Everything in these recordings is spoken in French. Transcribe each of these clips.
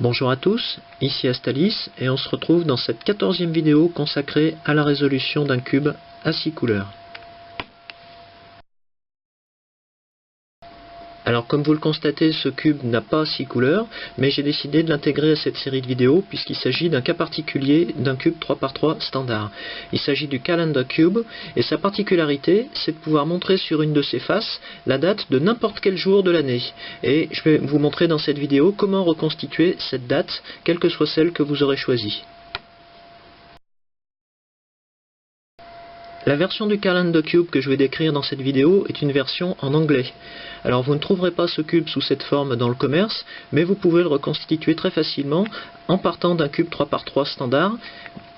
Bonjour à tous, ici Astalis et on se retrouve dans cette 14e vidéo consacrée à la résolution d'un cube à 6 couleurs. Alors comme vous le constatez, ce cube n'a pas 6 couleurs, mais j'ai décidé de l'intégrer à cette série de vidéos puisqu'il s'agit d'un cas particulier d'un cube 3x3 standard. Il s'agit du Calendar Cube et sa particularité c'est de pouvoir montrer sur une de ses faces la date de n'importe quel jour de l'année. Et je vais vous montrer dans cette vidéo comment reconstituer cette date, quelle que soit celle que vous aurez choisie. La version du Calendar Cube que je vais décrire dans cette vidéo est une version en anglais. Alors vous ne trouverez pas ce cube sous cette forme dans le commerce, mais vous pouvez le reconstituer très facilement en partant d'un cube 3x3 standard,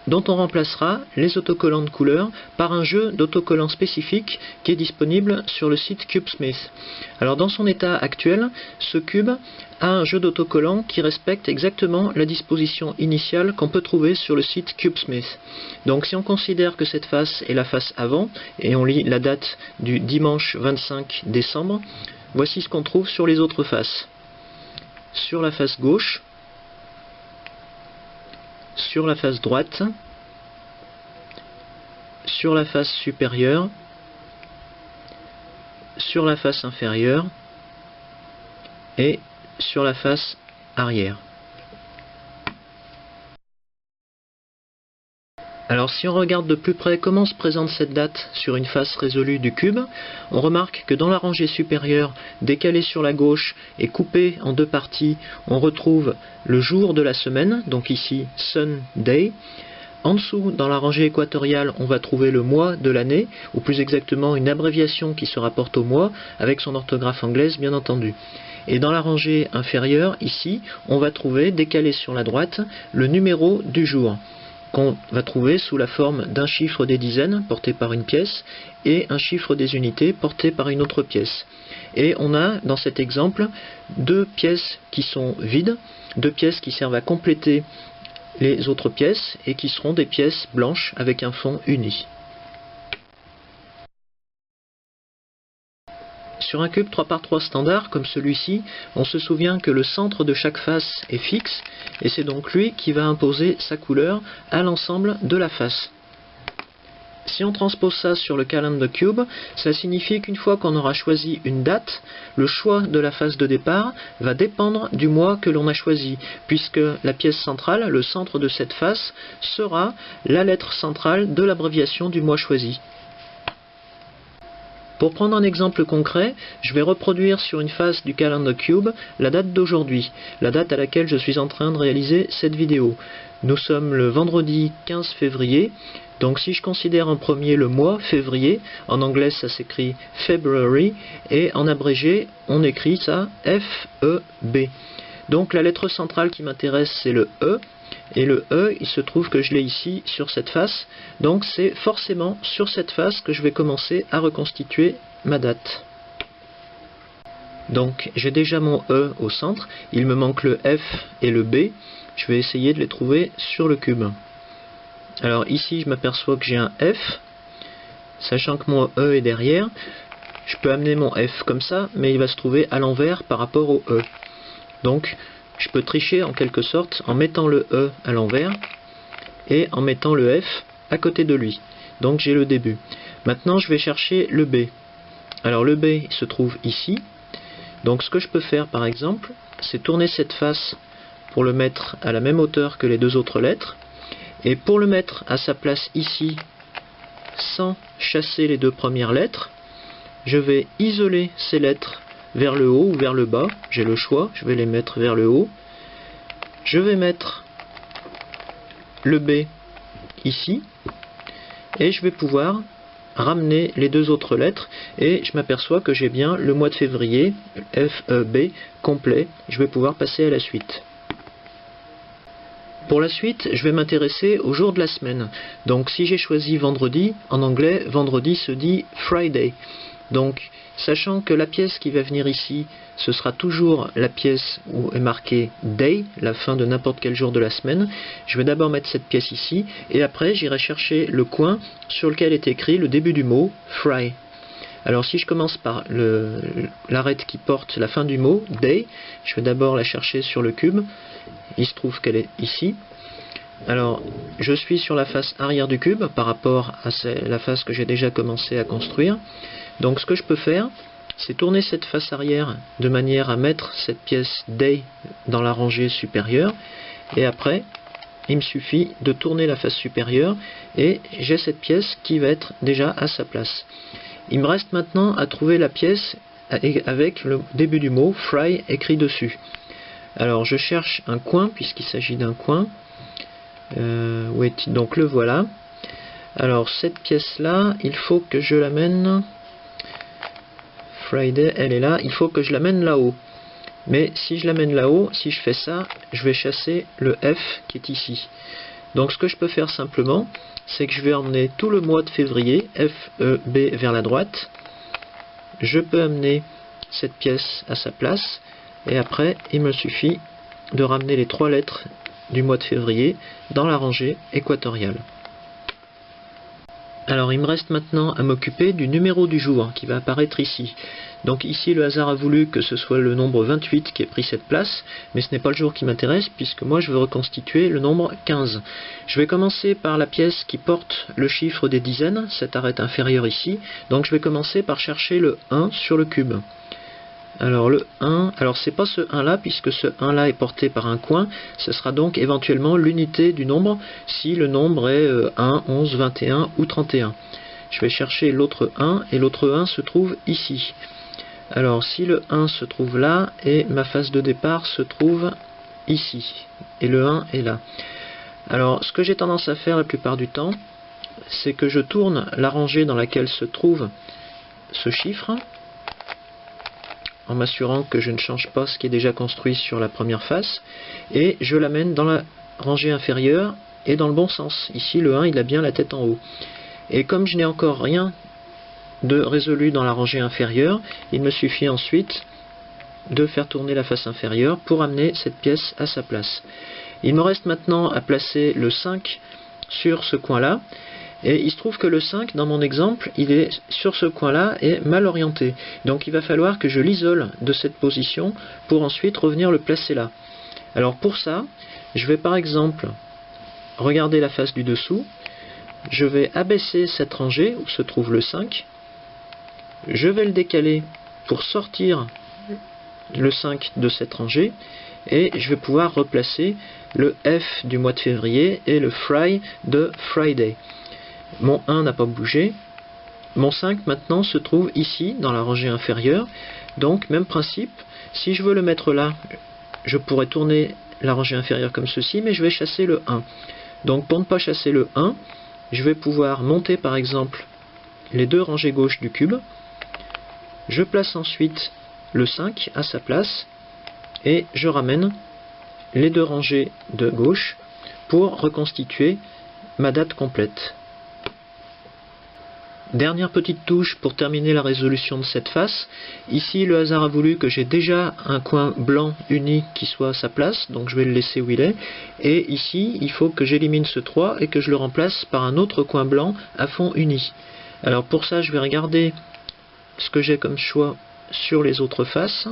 dont on remplacera les autocollants de couleurs par un jeu d'autocollants spécifique qui est disponible sur le site CubeSmith. Alors dans son état actuel, ce cube a un jeu d'autocollants qui respecte exactement la disposition initiale qu'on peut trouver sur le site CubeSmith. Donc si on considère que cette face est la face avant, et on lit la date du dimanche 25 décembre, voici ce qu'on trouve sur les autres faces. Sur la face gauche, sur la face droite, sur la face supérieure, sur la face inférieure et sur la face arrière. Alors si on regarde de plus près comment se présente cette date sur une face résolue du cube, on remarque que dans la rangée supérieure, décalée sur la gauche et coupée en deux parties, on retrouve le jour de la semaine, donc ici Sunday. En dessous, dans la rangée équatoriale, on va trouver le mois de l'année, ou plus exactement une abréviation qui se rapporte au mois, avec son orthographe anglaise bien entendu. Et dans la rangée inférieure, ici, on va trouver, décalé sur la droite, le numéro du jour, qu'on va trouver sous la forme d'un chiffre des dizaines porté par une pièce et un chiffre des unités porté par une autre pièce. Et on a dans cet exemple deux pièces qui sont vides, deux pièces qui servent à compléter les autres pièces et qui seront des pièces blanches avec un fond uni. Sur un cube 3x3 standard comme celui-ci, on se souvient que le centre de chaque face est fixe et c'est donc lui qui va imposer sa couleur à l'ensemble de la face. Si on transpose ça sur le Calendar Cube, ça signifie qu'une fois qu'on aura choisi une date, le choix de la face de départ va dépendre du mois que l'on a choisi, puisque la pièce centrale, le centre de cette face, sera la lettre centrale de l'abréviation du mois choisi. Pour prendre un exemple concret, je vais reproduire sur une face du Calendar Cube la date d'aujourd'hui, la date à laquelle je suis en train de réaliser cette vidéo. Nous sommes le vendredi 15 février, donc si je considère en premier le mois février, en anglais ça s'écrit February, et en abrégé on écrit ça F-E-B. Donc la lettre centrale qui m'intéresse c'est le E, et le E, il se trouve que je l'ai ici sur cette face, donc c'est forcément sur cette face que je vais commencer à reconstituer ma date. Donc j'ai déjà mon E au centre, il me manque le F et le B, je vais essayer de les trouver sur le cube. Alors ici je m'aperçois que j'ai un F, sachant que mon E est derrière, je peux amener mon F comme ça, mais il va se trouver à l'envers par rapport au E. Donc je peux tricher en quelque sorte en mettant le E à l'envers et en mettant le F à côté de lui. Donc j'ai le début. Maintenant je vais chercher le B. Alors le B il se trouve ici. Donc ce que je peux faire par exemple, c'est tourner cette face pour le mettre à la même hauteur que les deux autres lettres. Et pour le mettre à sa place ici, sans chasser les deux premières lettres, je vais isoler ces lettres vers le haut ou vers le bas, j'ai le choix, je vais les mettre vers le haut. Je vais mettre le B ici, et je vais pouvoir ramener les deux autres lettres, et je m'aperçois que j'ai bien le mois de février, F-E-B, complet, je vais pouvoir passer à la suite. Pour la suite, je vais m'intéresser au jour de la semaine. Donc si j'ai choisi vendredi, en anglais, vendredi se dit Friday. Donc, sachant que la pièce qui va venir ici, ce sera toujours la pièce où est marqué Day, la fin de n'importe quel jour de la semaine, je vais d'abord mettre cette pièce ici, et après j'irai chercher le coin sur lequel est écrit le début du mot Fry. Alors si je commence par l'arête qui porte la fin du mot, Day, je vais d'abord la chercher sur le cube, il se trouve qu'elle est ici. Alors, je suis sur la face arrière du cube par rapport à la face que j'ai déjà commencé à construire. Donc ce que je peux faire, c'est tourner cette face arrière de manière à mettre cette pièce Day dans la rangée supérieure. Et après, il me suffit de tourner la face supérieure et j'ai cette pièce qui va être déjà à sa place. Il me reste maintenant à trouver la pièce avec le début du mot Fry écrit dessus. Alors je cherche un coin puisqu'il s'agit d'un coin. Donc le voilà. Alors cette pièce là, il faut que je l'amène. Friday, elle est là. Il faut que je l'amène là-haut. Mais si je l'amène là-haut, si je fais ça, je vais chasser le F qui est ici. Donc ce que je peux faire simplement, c'est que je vais emmener tout le mois de février, F, E, B vers la droite. Je peux amener cette pièce à sa place. Et après, il me suffit de ramener les 3 lettres du mois de février dans la rangée équatoriale. Alors il me reste maintenant à m'occuper du numéro du jour qui va apparaître ici. Donc ici le hasard a voulu que ce soit le nombre 28 qui ait pris cette place, mais ce n'est pas le jour qui m'intéresse puisque moi je veux reconstituer le nombre 15. Je vais commencer par la pièce qui porte le chiffre des dizaines, cette arête inférieure ici. Donc je vais commencer par chercher le 1 sur le cube. Alors le 1, alors c'est pas ce 1 là puisque ce 1 là est porté par un coin, ce sera donc éventuellement l'unité du nombre si le nombre est 1, 11, 21 ou 31. Je vais chercher l'autre 1 et l'autre 1 se trouve ici. Alors si le 1 se trouve là et ma face de départ se trouve ici et le 1 est là. Alors ce que j'ai tendance à faire la plupart du temps, c'est que je tourne la rangée dans laquelle se trouve ce chiffre en m'assurant que je ne change pas ce qui est déjà construit sur la première face, et je l'amène dans la rangée inférieure et dans le bon sens. Ici le 1 il a bien la tête en haut. Et comme je n'ai encore rien de résolu dans la rangée inférieure, il me suffit ensuite de faire tourner la face inférieure pour amener cette pièce à sa place. Il me reste maintenant à placer le 5 sur ce coin-là. Et il se trouve que le 5, dans mon exemple, il est sur ce coin-là et mal orienté. Donc il va falloir que je l'isole de cette position pour ensuite revenir le placer là. Alors pour ça, je vais par exemple regarder la face du dessous. Je vais abaisser cette rangée où se trouve le 5. Je vais le décaler pour sortir le 5 de cette rangée. Et je vais pouvoir replacer le F du mois de février et le Fry de Friday. Mon 1 n'a pas bougé. Mon 5 maintenant se trouve ici dans la rangée inférieure. Donc même principe, si je veux le mettre là, je pourrais tourner la rangée inférieure comme ceci, mais je vais chasser le 1. Donc pour ne pas chasser le 1, je vais pouvoir monter par exemple les 2 rangées gauche du cube. Je place ensuite le 5 à sa place et je ramène les 2 rangées de gauche pour reconstituer ma date complète. Dernière petite touche pour terminer la résolution de cette face. Ici, le hasard a voulu que j'ai déjà un coin blanc uni qui soit à sa place, donc je vais le laisser où il est. Et ici, il faut que j'élimine ce 3 et que je le remplace par un autre coin blanc à fond uni. Alors pour ça, je vais regarder ce que j'ai comme choix sur les autres faces.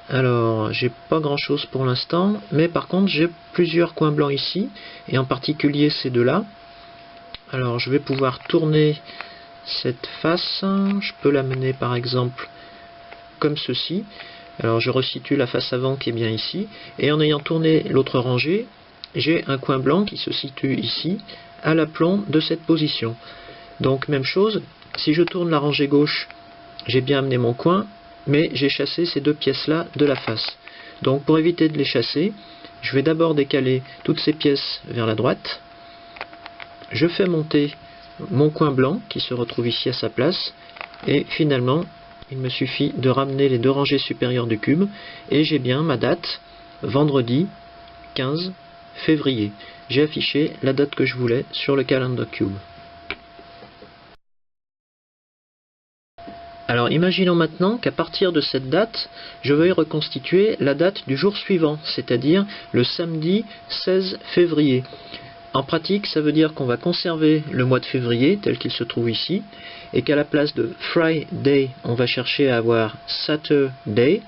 Alors, j'ai pas grand chose pour l'instant, mais par contre, j'ai plusieurs coins blancs ici, et en particulier ces deux-là. Alors, je vais pouvoir tourner cette face. Je peux l'amener par exemple comme ceci. Alors, je resitue la face avant qui est bien ici. Et en ayant tourné l'autre rangée, j'ai un coin blanc qui se situe ici, à l'aplomb de cette position. Donc, même chose, si je tourne la rangée gauche, j'ai bien amené mon coin, mais j'ai chassé ces 2 pièces-là de la face. Donc, pour éviter de les chasser, je vais d'abord décaler toutes ces pièces vers la droite. Je fais monter mon coin blanc qui se retrouve ici à sa place et finalement il me suffit de ramener les 2 rangées supérieures du cube et j'ai bien ma date, vendredi 15 février. J'ai affiché la date que je voulais sur le calendar cube. Alors imaginons maintenant qu'à partir de cette date, je veuille reconstituer la date du jour suivant, c'est-à-dire le samedi 16 février. En pratique, ça veut dire qu'on va conserver le mois de février tel qu'il se trouve ici, et qu'à la place de Friday, on va chercher à avoir Saturday,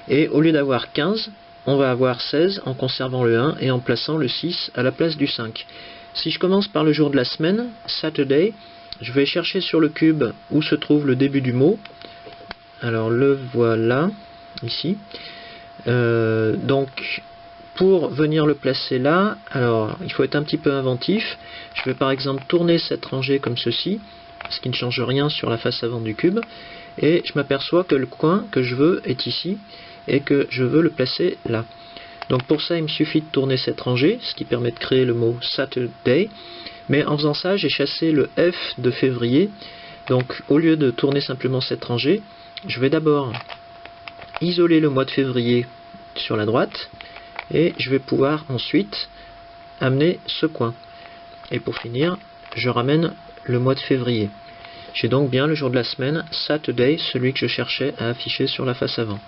et au lieu d'avoir 15, on va avoir 16 en conservant le 1 et en plaçant le 6 à la place du 5. Si je commence par le jour de la semaine, Saturday, je vais chercher sur le cube où se trouve le début du mot. Alors le voilà, ici. Donc pour venir le placer là, alors il faut être un petit peu inventif. Je vais par exemple tourner cette rangée comme ceci, ce qui ne change rien sur la face avant du cube. Et je m'aperçois que le coin que je veux est ici et que je veux le placer là. Donc pour ça, il me suffit de tourner cette rangée, ce qui permet de créer le mot Saturday. Mais en faisant ça, j'ai chassé le F de février. Donc au lieu de tourner simplement cette rangée, je vais d'abord isoler le mois de février sur la droite. Et je vais pouvoir ensuite amener ce coin. Et pour finir, je ramène le mois de février. J'ai donc bien le jour de la semaine, Saturday, celui que je cherchais à afficher sur la face avant.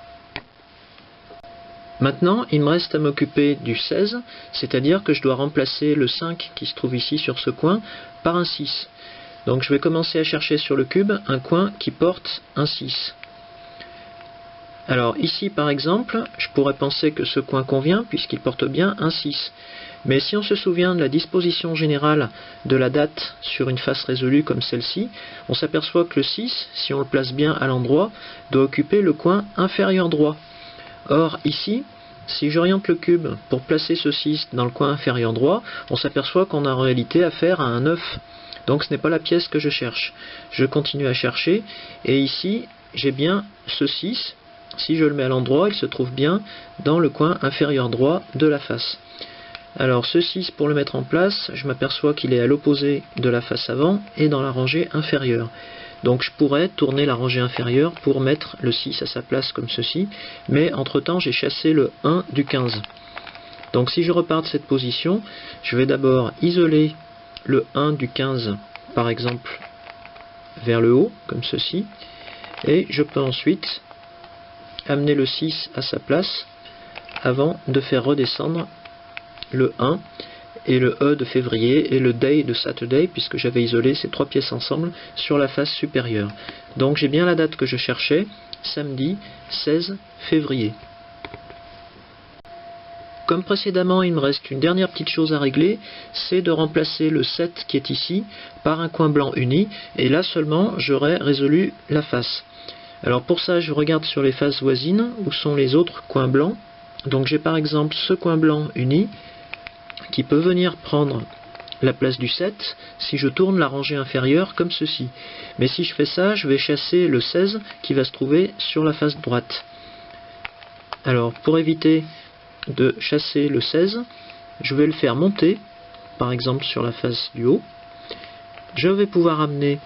Maintenant, il me reste à m'occuper du 16, c'est-à-dire que je dois remplacer le 5 qui se trouve ici sur ce coin par un 6. Donc je vais commencer à chercher sur le cube un coin qui porte un 6. Alors ici par exemple, je pourrais penser que ce coin convient puisqu'il porte bien un 6. Mais si on se souvient de la disposition générale de la date sur une face résolue comme celle-ci, on s'aperçoit que le 6, si on le place bien à l'endroit, doit occuper le coin inférieur droit. Or ici, si j'oriente le cube pour placer ce 6 dans le coin inférieur droit, on s'aperçoit qu'on a en réalité affaire à un 9. Donc ce n'est pas la pièce que je cherche. Je continue à chercher, et ici, j'ai bien ce 6. Si je le mets à l'endroit, il se trouve bien dans le coin inférieur droit de la face. Alors ce 6, pour le mettre en place, je m'aperçois qu'il est à l'opposé de la face avant et dans la rangée inférieure. Donc je pourrais tourner la rangée inférieure pour mettre le 6 à sa place comme ceci, mais entre temps j'ai chassé le 1 du 15. Donc si je repars de cette position, je vais d'abord isoler le 1 du 15, par exemple, vers le haut, comme ceci, et je peux ensuite amener le 6 à sa place avant de faire redescendre le 1 et le E de février et le Day de Saturday, puisque j'avais isolé ces trois pièces ensemble sur la face supérieure. Donc j'ai bien la date que je cherchais, samedi 16 février. Comme précédemment, il me reste une dernière petite chose à régler, c'est de remplacer le 7 qui est ici par un coin blanc uni, et là seulement j'aurai résolu la face. Alors pour ça, je regarde sur les faces voisines où sont les autres coins blancs. Donc j'ai par exemple ce coin blanc uni qui peut venir prendre la place du 7 si je tourne la rangée inférieure comme ceci. Mais si je fais ça, je vais chasser le 16 qui va se trouver sur la face droite. Alors pour éviter de chasser le 16, je vais le faire monter, par exemple sur la face du haut. Je vais pouvoir amener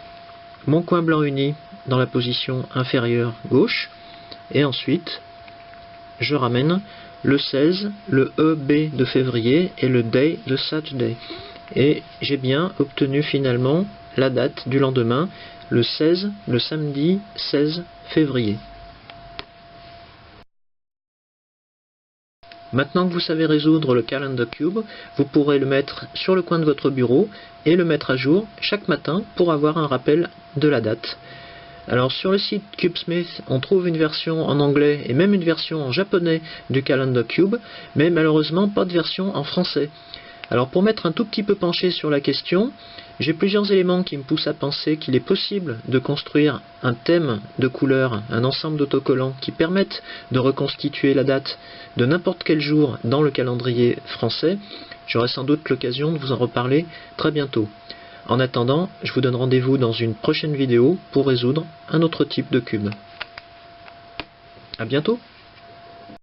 mon coin blanc uni dans la position inférieure gauche, et ensuite je ramène le 16, le EB de février et le Day de Saturday. Et j'ai bien obtenu finalement la date du lendemain, le 16, le samedi 16 février. Maintenant que vous savez résoudre le Calendar Cube, vous pourrez le mettre sur le coin de votre bureau et le mettre à jour chaque matin pour avoir un rappel de la date. Alors sur le site CubeSmith, on trouve une version en anglais et même une version en japonais du Calendar Cube, mais malheureusement pas de version en français. Alors pour m'être un tout petit peu penché sur la question, j'ai plusieurs éléments qui me poussent à penser qu'il est possible de construire un thème de couleurs, un ensemble d'autocollants qui permettent de reconstituer la date de n'importe quel jour dans le calendrier français. J'aurai sans doute l'occasion de vous en reparler très bientôt. En attendant, je vous donne rendez-vous dans une prochaine vidéo pour résoudre un autre type de cube. À bientôt!